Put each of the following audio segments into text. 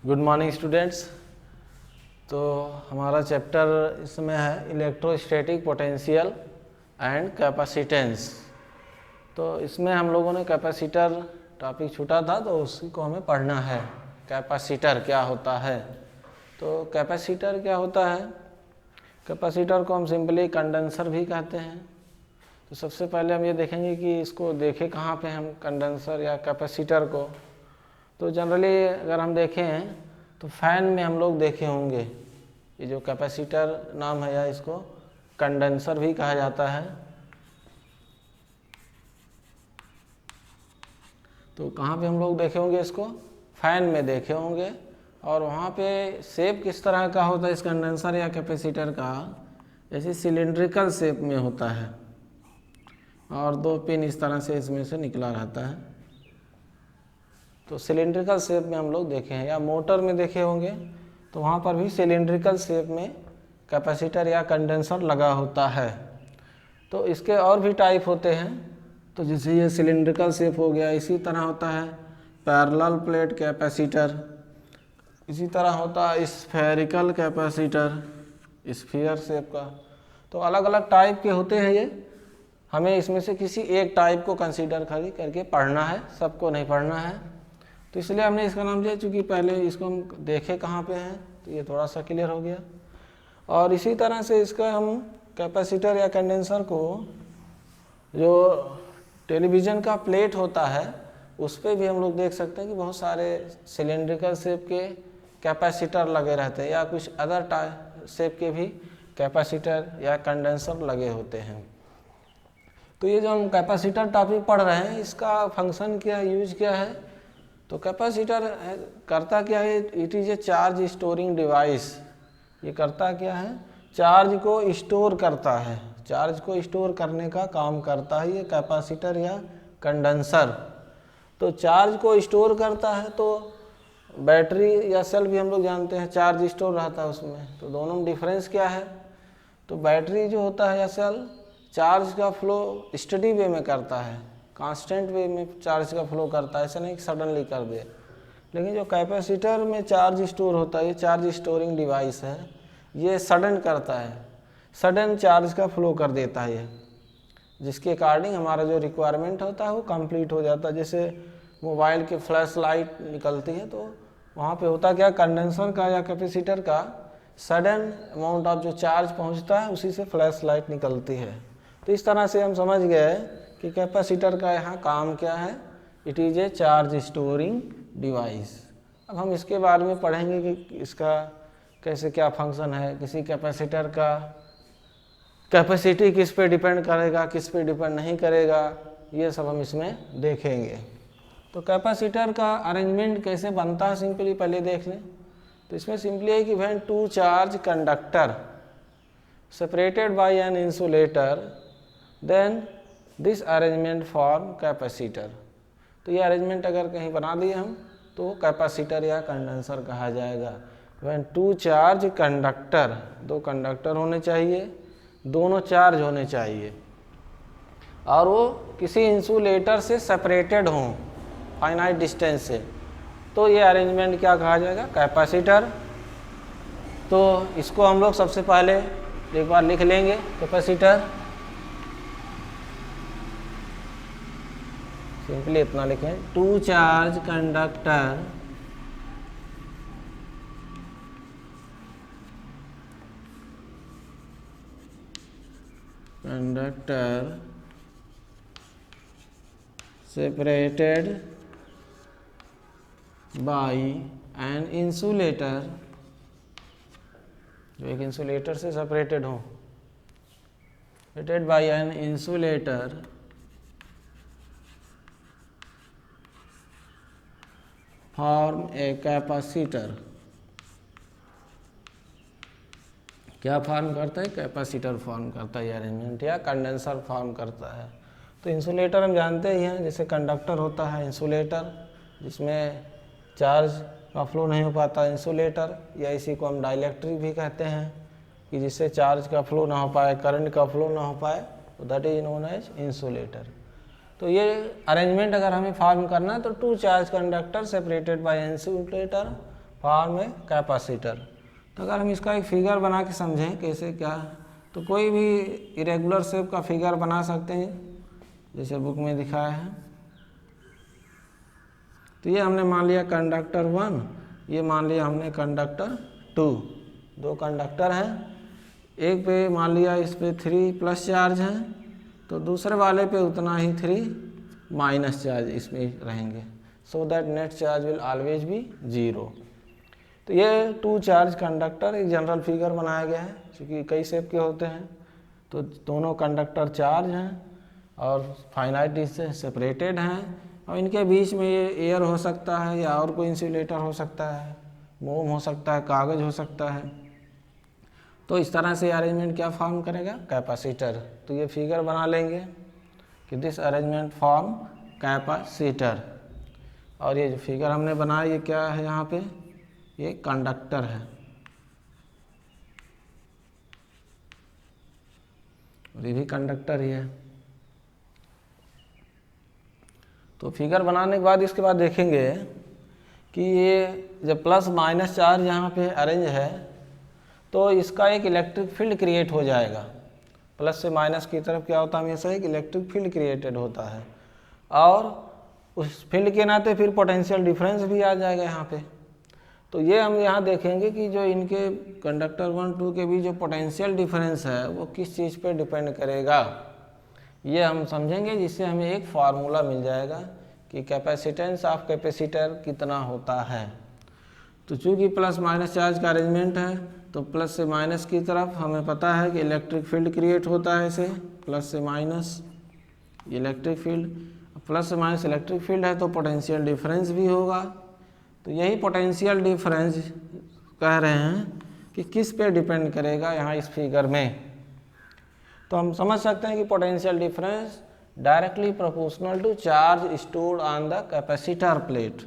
Good morning students. तो हमारा chapter इसमें है इलेक्ट्रोस्टैटिक पोटेंशियल एंड कैपेसिटेंस। तो इसमें हम लोगों ने कैपेसिटर टॉपिक छूटा था तो उसी को हमें पढ़ना है। कैपेसिटर क्या होता है? तो कैपेसिटर क्या होता है? कैपेसिटर को हम सिंपली कंडेंसर भी कहते हैं। तो सबसे पहले हम ये देखेंगे कि इसको देखें कहाँ पे हम कंडेंसर या कैपेसिटर को। तो जनरली अगर हम देखें तो फैन में हम लोग देखे होंगे। ये जो कैपेसिटर नाम है या इसको कंडेंसर भी कहा जाता है। तो कहाँ पे हम लोग देखे होंगे इसको? फैन में देखे होंगे। और वहाँ पे शेप किस तरह का होता है इस कंडेंसर या कैपेसिटर का? ऐसे सिलिंड्रिकल शेप में होता है और दो पिन इस तरह से इसमें से निकला रहता है। तो सिलिंड्रिकल शेप में हम लोग देखे हैं। या मोटर में देखे होंगे तो वहाँ पर भी सिलिंड्रिकल शेप में कैपेसिटर या कंडेंसर लगा होता है। तो इसके और भी टाइप होते हैं। तो जैसे ये सिलिंड्रिकल शेप हो गया, इसी तरह होता है पैरेलल प्लेट कैपेसिटर, इसी तरह होता है स्फेरिकल कैपेसिटर, स्फीयर शेप का। तो अलग अलग टाइप के होते हैं ये। हमें इसमें से किसी एक टाइप को कंसीडर करके पढ़ना है, सबको नहीं पढ़ना है। तो इसलिए हमने इसका नाम दिया, चूँकि पहले इसको हम देखे कहाँ पे हैं तो ये थोड़ा सा क्लियर हो गया। और इसी तरह से इसका हम कैपेसिटर या कंडेंसर को जो टेलीविज़न का प्लेट होता है उस पर भी हम लोग देख सकते हैं कि बहुत सारे सिलेंड्रिकल शेप के कैपेसिटर लगे रहते हैं या कुछ अदर शेप के भी कैपेसिटर या कंडेंसर लगे होते हैं। तो ये जो हम कैपेसिटर टॉपिक पढ़ रहे हैं इसका फंक्शन क्या है, यूज क्या है? तो कैपेसिटर करता क्या है? It is a charge storing device. ये करता क्या है? चार्ज को स्टोर करता है। चार्ज को स्टोर करने का काम करता है ये कैपेसिटर या कंडेंसर। तो चार्ज को स्टोर करता है। तो बैटरी या सेल भी हम लोग जानते हैं चार्ज स्टोर रहता है उसमें। तो दोनों में डिफरेंस क्या है? तो बैटरी जो होता है या सेल चार्ज का फ्लो स्टडी वे में करता है, कांस्टेंट वे में चार्ज का फ्लो करता है, ऐसा नहीं कि सडनली कर दे। लेकिन जो कैपेसिटर में चार्ज स्टोर होता है, ये चार्ज स्टोरिंग डिवाइस है, ये सडन करता है, सडन चार्ज का फ्लो कर देता है ये, जिसके अकॉर्डिंग हमारा जो रिक्वायरमेंट होता है वो कंप्लीट हो जाता है। जैसे मोबाइल की फ्लैश लाइट निकलती है तो वहाँ पे होता क्या? कंडेंसर का या कैपेसिटर का सडन अमाउंट ऑफ जो चार्ज पहुँचता है उसी से फ्लैश लाइट निकलती है। तो इस तरह से हम समझ गए कि कैपेसिटर का यहाँ काम क्या है। It is a charge storing device. अब हम इसके बारे में पढ़ेंगे कि इसका कैसे क्या फंक्शन है, किसी कैपेसिटर का कैपेसिटी किस पे डिपेंड करेगा, किस पे डिपेंड नहीं करेगा, ये सब हम इसमें देखेंगे। तो कैपेसिटर का अरेंजमेंट कैसे बनता है सिंपली पहले देख लें। तो इसमें सिंपली है कि when two charge conductor separated by an insulator then this arrangement form capacitor. तो ये अरेंजमेंट अगर कहीं बना दिए हम तो कैपेसिटर या कंडेंसर कहा जाएगा। व्हेन टू चार्ज कंडक्टर, दो कंडक्टर होने चाहिए, दोनों चार्ज होने चाहिए और वो किसी इंसुलेटर से सेपरेटेड हों फाइनाइट डिस्टेंस से, तो ये अरेंजमेंट क्या कहा जाएगा? कैपेसिटर। तो इसको हम लोग सबसे पहले एक बार लिख लेंगे। कैपेसिटर सिंपली इतना लिखें, two charge conductor separated by an insulator, जो एक इंसुलेटर से सेपरेटेड हो, separated by an insulator form a capacitor. क्या फॉर्म करता है? कैपेसिटर फॉर्म करता है अरेंजमेंट, या कंडेंसर फॉर्म करता है। तो इंसुलेटर हम जानते ही हैं, जैसे कंडक्टर होता है इंसुलेटर जिसमें चार्ज का फ्लो नहीं हो पाता इंसुलेटर, या इसी को हम डाइलेक्ट्रिक भी कहते हैं कि जिससे चार्ज का फ्लो ना हो पाए, करंट का फ्लो ना हो पाए, तो that is known as insulator. तो ये अरेंजमेंट अगर हमें फॉर्म करना है तो two charge conductor separated by insulator form a capacitor. तो अगर हम इसका एक फिगर बना के समझें कैसे क्या, तो कोई भी इरेगुलर शेप का फिगर बना सकते हैं जैसे बुक में दिखाया है। तो ये हमने मान लिया कंडक्टर 1, ये मान लिया हमने कंडक्टर 2, दो कंडक्टर हैं। एक पे मान लिया इस पे 3 प्लस चार्ज हैं, तो दूसरे वाले पे उतना ही 3 माइनस चार्ज इसमें रहेंगे, so that net charge will always be 0। तो ये 2 चार्ज कंडक्टर एक जनरल फिगर बनाया गया है, क्योंकि कई शेप के होते हैं। तो दोनों कंडक्टर चार्ज हैं और फाइनाइट डिस्टेंस से सेपरेटेड हैं, और इनके बीच में ये एयर हो सकता है या और कोई इंसुलेटर हो सकता है, मोम हो सकता है, कागज़ हो सकता है। तो इस तरह से अरेंजमेंट क्या फॉर्म करेगा, कैपेसिटर। तो ये फिगर बना लेंगे कि दिस अरेंजमेंट फॉर्म कैपेसिटर। और ये जो फिगर हमने बनाया ये क्या है, यहाँ पे ये कंडक्टर है और ये भी कंडक्टर ही है। तो फिगर बनाने के बाद इसके बाद देखेंगे कि ये जब प्लस माइनस चार्ज यहाँ पे अरेंज है तो इसका एक इलेक्ट्रिक फील्ड क्रिएट हो जाएगा। प्लस से माइनस की तरफ क्या होता है, हमेशा एक इलेक्ट्रिक फील्ड क्रिएटेड होता है, और उस फील्ड के नाते फिर पोटेंशियल डिफरेंस भी आ जाएगा यहाँ पे। तो ये हम यहाँ देखेंगे कि जो इनके कंडक्टर 1 2 के बीच जो पोटेंशियल डिफरेंस है वो किस चीज़ पे डिपेंड करेगा, ये हम समझेंगे, जिससे हमें एक फार्मूला मिल जाएगा कि कैपेसिटेंस ऑफ कैपेसिटर कितना होता है। तो चूँकि प्लस माइनस चार्ज का अरेंजमेंट है, तो प्लस से माइनस की तरफ हमें पता है कि इलेक्ट्रिक फील्ड क्रिएट होता है, ऐसे प्लस से माइनस इलेक्ट्रिक फील्ड, प्लस से माइनस इलेक्ट्रिक फील्ड है तो पोटेंशियल डिफरेंस भी होगा। तो यही पोटेंशियल डिफरेंस कह रहे हैं कि किस पे डिपेंड करेगा यहाँ इस फिगर में। तो हम समझ सकते हैं कि potential difference directly proportional to charge stored on the capacitor plate.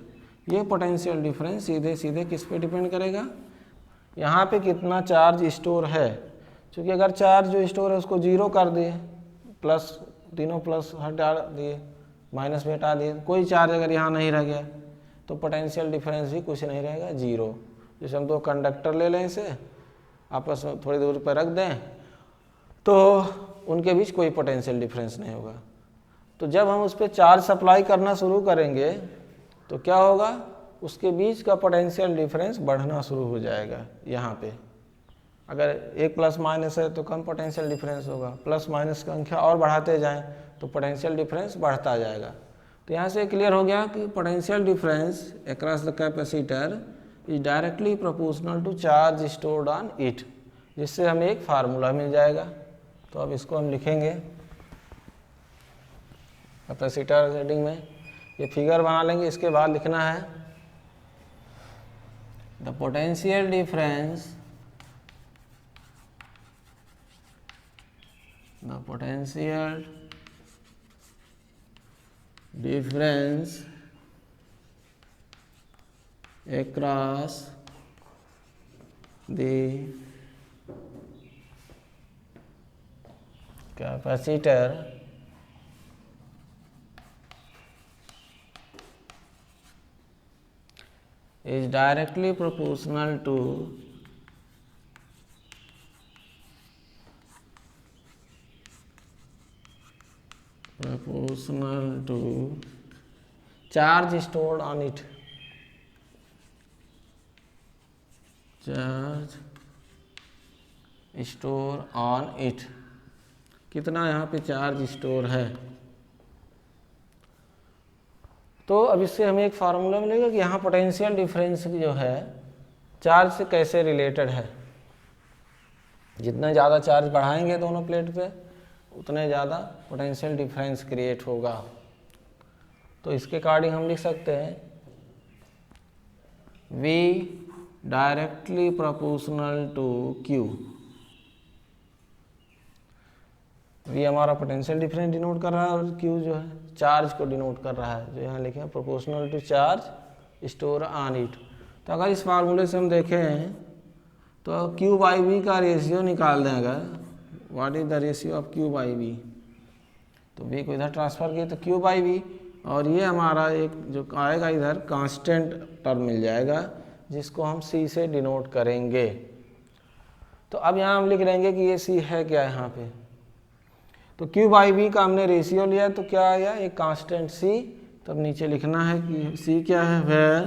ये पोटेंशियल डिफरेंस सीधे सीधे किस पे डिपेंड करेगा, यहाँ पे कितना चार्ज स्टोर है। क्योंकि अगर चार्ज जो स्टोर है उसको 0 कर दिए, प्लस तीनों प्लस हटा दिए, माइनस भी हटा दिए, कोई चार्ज अगर यहाँ नहीं रह गया तो पोटेंशियल डिफरेंस भी कुछ नहीं रहेगा, 0। जैसे हम दो कंडक्टर ले लें, इसे आपस में थोड़ी दूर पर रख दें तो उनके बीच कोई पोटेंशियल डिफरेंस नहीं होगा। तो जब हम उस पर चार्ज सप्लाई करना शुरू करेंगे तो क्या होगा, उसके बीच का पोटेंशियल डिफरेंस बढ़ना शुरू हो जाएगा। यहाँ पे अगर एक प्लस माइनस है तो कम पोटेंशियल डिफरेंस होगा, प्लस माइनस की संख्या और बढ़ाते जाएं तो पोटेंशियल डिफरेंस बढ़ता जाएगा। तो यहाँ से क्लियर हो गया कि potential difference across the capacitor is directly proportional to charge stored on it, जिससे हमें एक फार्मूला मिल जाएगा। तो अब इसको हम लिखेंगे कैपेसिटर हेडिंग में, ये फिगर बना लेंगे। इसके बाद लिखना है the potential difference, the potential difference across the capacitor is directly proportional to charge stored on it, charge store on it, कितना यहाँ पे चार्ज स्टोर है। तो अब इससे हमें एक फार्मूला मिलेगा कि यहाँ पोटेंशियल डिफरेंस जो है चार्ज से कैसे रिलेटेड है। जितना ज़्यादा चार्ज बढ़ाएंगे दोनों प्लेट पे उतने ज़्यादा पोटेंशियल डिफरेंस क्रिएट होगा। तो इसके अकॉर्डिंग हम लिख सकते हैं V directly proportional to Q। V हमारा पोटेंशियल डिफरेंस डिनोट कर रहा है और Q जो है चार्ज को डिनोट कर रहा है, जो यहाँ लिखे हैं proportional to charge store on it. तो अगर इस फार्मूले से हम देखें तो Q बाई V का रेशियो निकाल दें, अगर what is the ratio of Q by V, तो V को इधर ट्रांसफर किए तो Q बाई V, और ये हमारा एक जो आएगा इधर कांस्टेंट टर्म मिल जाएगा जिसको हम सी से डिनोट करेंगे। तो अब यहाँ हम लिख लेंगे कि ये सी है क्या यहाँ पे। तो क्यू बाई वी का हमने रेशियो लिया तो क्या आया, एक कांस्टेंट सी। तब नीचे लिखना है कि सी क्या है, where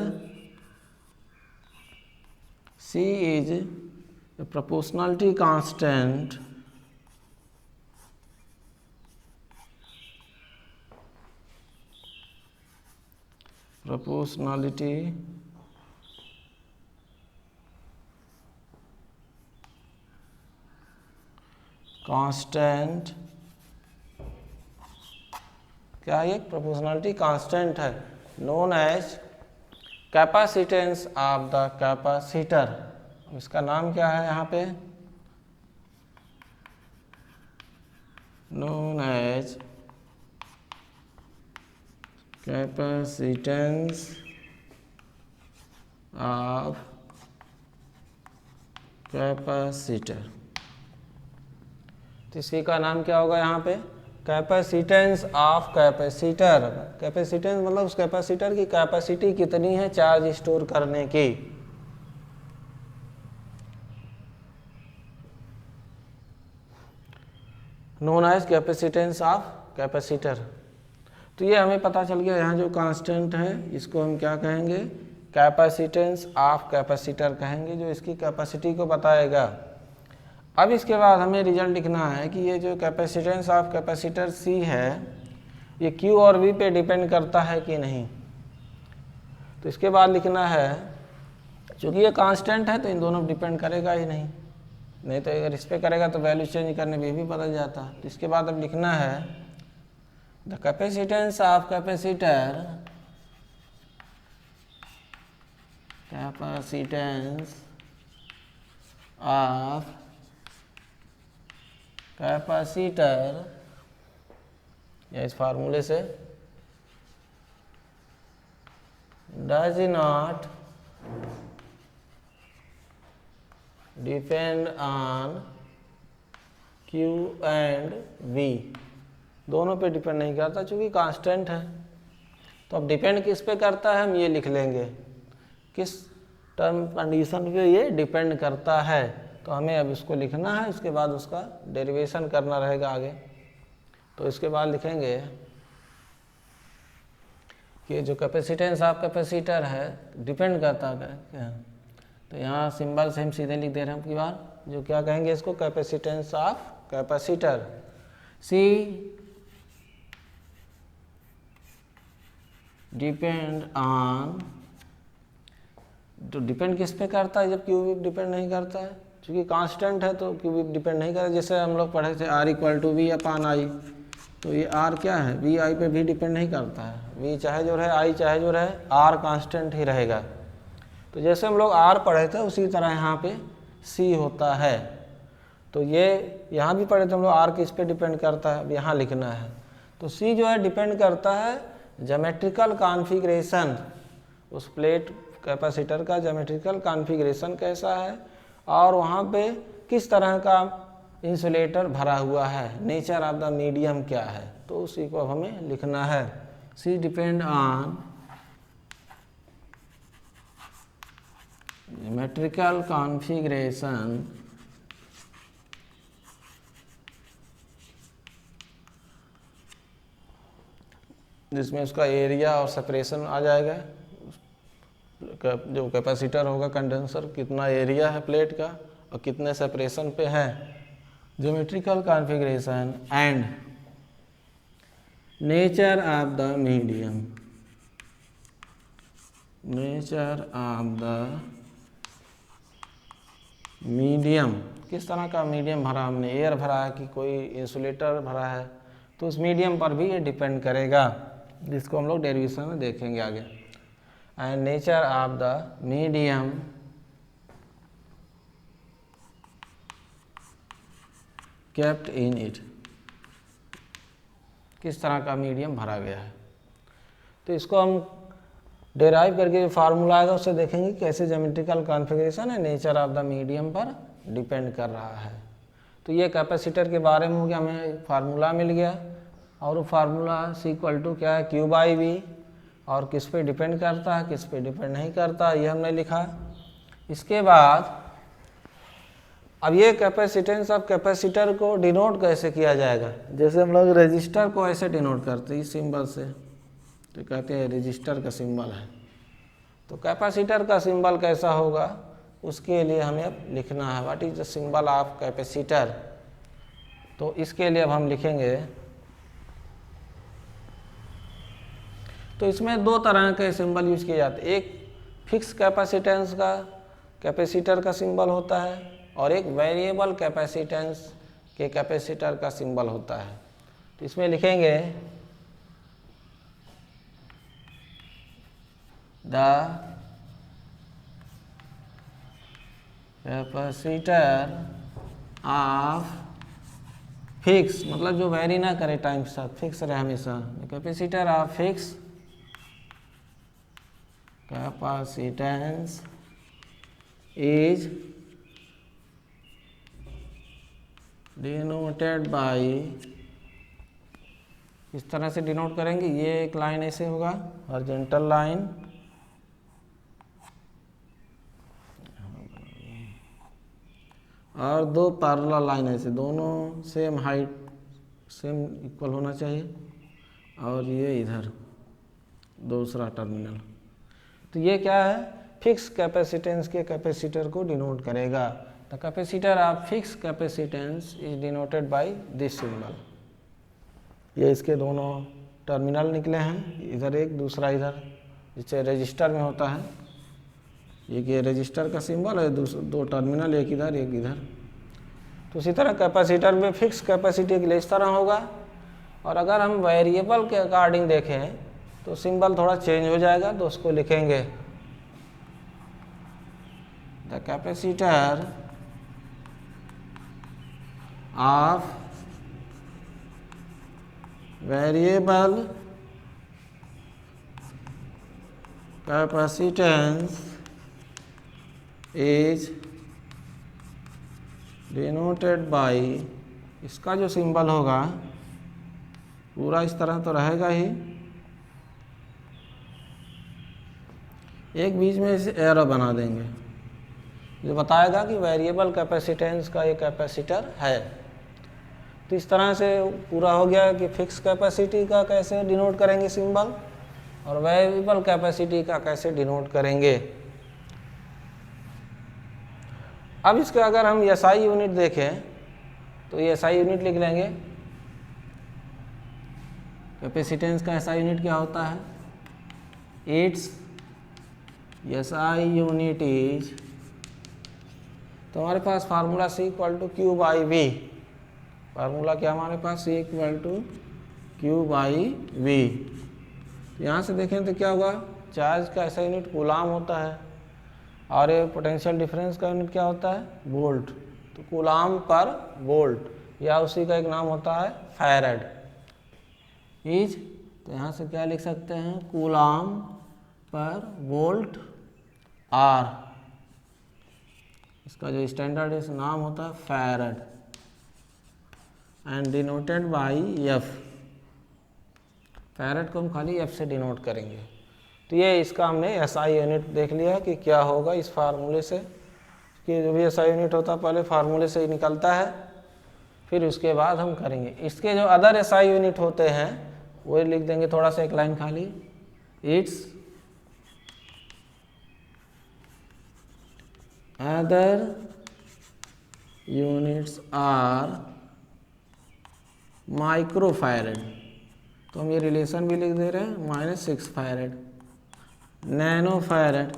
C is a proportionality constant proportionality constant, क्या है, प्रोपोर्शनलिटी कांस्टेंट है, known as capacitance of the capacitor. इसका नाम क्या है यहाँ पे, known as capacitance of capacitor. तो इसी का नाम क्या होगा यहाँ पे, कैपेसिटेंस ऑफ कैपेसिटर। कैपेसिटेंस मतलब उस कैपेसिटर की कैपेसिटी कितनी है चार्ज स्टोर करने की। Known as capacitance of capacitor. तो ये हमें पता चल गया, यहाँ जो कांस्टेंट है इसको हम क्या कहेंगे, कैपेसिटेंस ऑफ कैपेसिटर कहेंगे, जो इसकी कैपेसिटी को बताएगा। अब इसके बाद हमें रिजल्ट लिखना है कि ये जो कैपेसिटेंस ऑफ कैपेसिटर सी है ये क्यू और वी पे डिपेंड करता है कि नहीं। तो इसके बाद लिखना है, चूँकि ये कांस्टेंट है तो इन दोनों पर डिपेंड करेगा ही नहीं, नहीं तो अगर इस पर करेगा तो वैल्यू चेंज करने पर भी बदल जाता। तो इसके बाद अब लिखना है the capacitance of capacitance of capacitor, या इस फार्मूले से does not depend on Q and V, दोनों पे डिपेंड नहीं करता चूँकि कांस्टेंट है। तो अब डिपेंड किस पे करता है हम ये लिख लेंगे, किस टर्म कंडीशन पे ये डिपेंड करता है। तो हमें अब इसको लिखना है, उसके बाद उसका डेरिवेशन करना रहेगा आगे। तो इसके बाद लिखेंगे कि जो कैपेसिटेंस ऑफ कैपेसिटर है डिपेंड करता है क्या। तो यहाँ सिंबल से हम सीधे लिख दे रहे हैं, की बार जो क्या कहेंगे इसको, capacitance of capacitor C depend on. तो डिपेंड किस पे करता है जब क्यू भी डिपेंड नहीं करता है, क्योंकि कांस्टेंट है तो क्यू भी डिपेंड नहीं करता। जैसे हम लोग पढ़े थे R equal to V upon I, तो ये आर क्या है, वी आई पे भी डिपेंड नहीं करता है, वी चाहे जो रहे आई चाहे जो रहे, आर कांस्टेंट ही रहेगा। तो जैसे हम लोग आर पढ़े थे उसी तरह यहाँ पे सी होता है। तो ये यहाँ भी पढ़े थे हम लोग, आर किस पे डिपेंड करता है, अब यहाँ लिखना है। तो सी जो है डिपेंड करता है ज्योमेट्रिकल कॉन्फ़िगरेशन, उस प्लेट कैपेसिटर का ज्योमेट्रिकल कॉन्फ़िगरेशन कैसा है और वहाँ पे किस तरह का इंसुलेटर भरा हुआ है, नेचर ऑफ द मीडियम क्या है। तो उसी को अब हमें लिखना है, सी डिपेंड ऑन ज्योमेट्रिकल कॉन्फ़िगरेशन जिसमें उसका एरिया और सेपरेशन आ जाएगा, जो कैपेसिटर होगा कंडेंसर कितना एरिया है प्लेट का और कितने सेपरेशन पे है, geometrical configuration and nature of the medium, nature of the medium, किस तरह का मीडियम भरा हमने, एयर भरा है कि कोई इंसुलेटर भरा है, तो उस मीडियम पर भी ये डिपेंड करेगा, जिसको हम लोग डेरिवेशन में देखेंगे आगे। And nature of the medium kept in it, किस तरह का मीडियम भरा गया है। तो इसको हम डेराइव करके जो फार्मूला आएगा उससे देखेंगे कैसे ज्योमेट्रिकल कॉन्फ़िगरेशन है नेचर ऑफ द मीडियम पर डिपेंड कर रहा है। तो ये कैपेसिटर के बारे में हो गया, हमें फार्मूला मिल गया और वो फार्मूला सी इक्वल टू क्या है, क्यू बाई वी, और किस पे डिपेंड करता है किस पे डिपेंड नहीं करता ये हमने लिखा। इसके बाद अब ये कैपेसिटेंस ऑफ कैपेसिटर को डिनोट कैसे किया जाएगा, जैसे हम लोग रजिस्टर को ऐसे डिनोट करते हैं इस सिंबल से, तो कहते हैं रजिस्टर का सिंबल है। तो कैपेसिटर का सिंबल कैसा होगा, उसके लिए हमें लिखना है what is the symbol of capacitor. तो इसके लिए अब हम लिखेंगे, तो इसमें दो तरह के सिंबल यूज किए जाते हैं, एक फिक्स कैपेसिटेंस का कैपेसिटर का सिंबल होता है और एक वेरिएबल कैपेसिटेंस के कैपेसिटर का सिंबल होता है। तो इसमें लिखेंगे द कैपेसिटर ऑफ फिक्स, मतलब जो वेरी ना करे टाइम के साथ, फिक्स रहे हमेशा। Capacitor of fix capacitance is denoted by, इस तरह से डिनोट करेंगे, ये एक लाइन ऐसे होगा हॉरिजॉन्टल लाइन, और दो पैरेलल लाइन ऐसे, दोनों सेम हाइट सेम इक्वल होना चाहिए, और ये इधर दूसरा टर्मिनल। तो ये क्या है, फिक्स कैपेसिटेंस के कैपेसिटर को डिनोट करेगा। The capacitor of fix capacitance is denoted by this symbol. ये इसके दोनों टर्मिनल निकले हैं, इधर एक दूसरा इधर, जिससे रजिस्टर में होता है। ये रजिस्टर का सिंबल है, दो टर्मिनल, एक इधर एक इधर। तो उसी तरह कैपेसिटर में फिक्स कैपेसिटी के लिए इस तरह होगा, और अगर हम वेरिएबल के अकॉर्डिंग देखें तो सिंबल थोड़ा चेंज हो जाएगा। तो उसको लिखेंगे the capacitor of variable capacitance is denoted by, इसका जो सिंबल होगा पूरा इस तरह तो रहेगा ही, एक बीच में इसे एरो बना देंगे जो बताएगा कि वेरिएबल कैपेसिटेंस का ये कैपेसिटर है। तो इस तरह से पूरा हो गया कि फिक्स कैपेसिटी का कैसे डिनोट करेंगे सिंबल, और वेरिएबल कैपेसिटी का कैसे डिनोट करेंगे। अब इसका अगर हम एसआई यूनिट देखें तो ये एसआई यूनिट लिख लेंगे। कैपेसिटेंस का एसआई यूनिट क्या होता है, इट्स एसआई यूनिट इज, तो हमारे पास formula C equal to Q by V, formula क्या हमारे पास, C equal to Q by V. यहाँ से देखें तो क्या होगा, चार्ज का ऐसा यूनिट कूलाम होता है, और ये पोटेंशियल डिफरेंस का यूनिट क्या होता है, वोल्ट। तो कूलाम पर वोल्ट, या उसी का एक नाम होता है फैराड इज। तो यहाँ से क्या लिख सकते हैं, कूलाम पर वोल्ट आर, इसका जो स्टैंडर्ड है नाम होता है farad, and denoted by F. Farad को हम खाली एफ से डिनोट करेंगे। तो ये इसका हमने एसआई यूनिट देख लिया कि क्या होगा इस फार्मूले से, कि जो भी एसआई यूनिट होता है पहले फार्मूले से ही निकलता है, फिर उसके बाद हम करेंगे। इसके जो अदर एसआई यूनिट होते हैं वो लिख देंगे थोड़ा सा, एक लाइन खाली, it's other units are microfarad. तो हम ये रिलेशन भी लिख दे रहे हैं, -6 farad, nano farad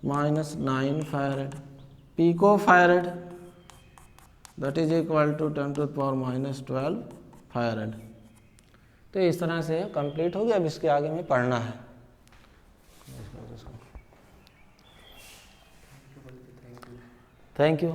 -9 farad, pico farad that is equal to 10⁻⁻12 farad. तो इस तरह से कंप्लीट हो गया। अब इसके आगे में पढ़ना है। Thank you.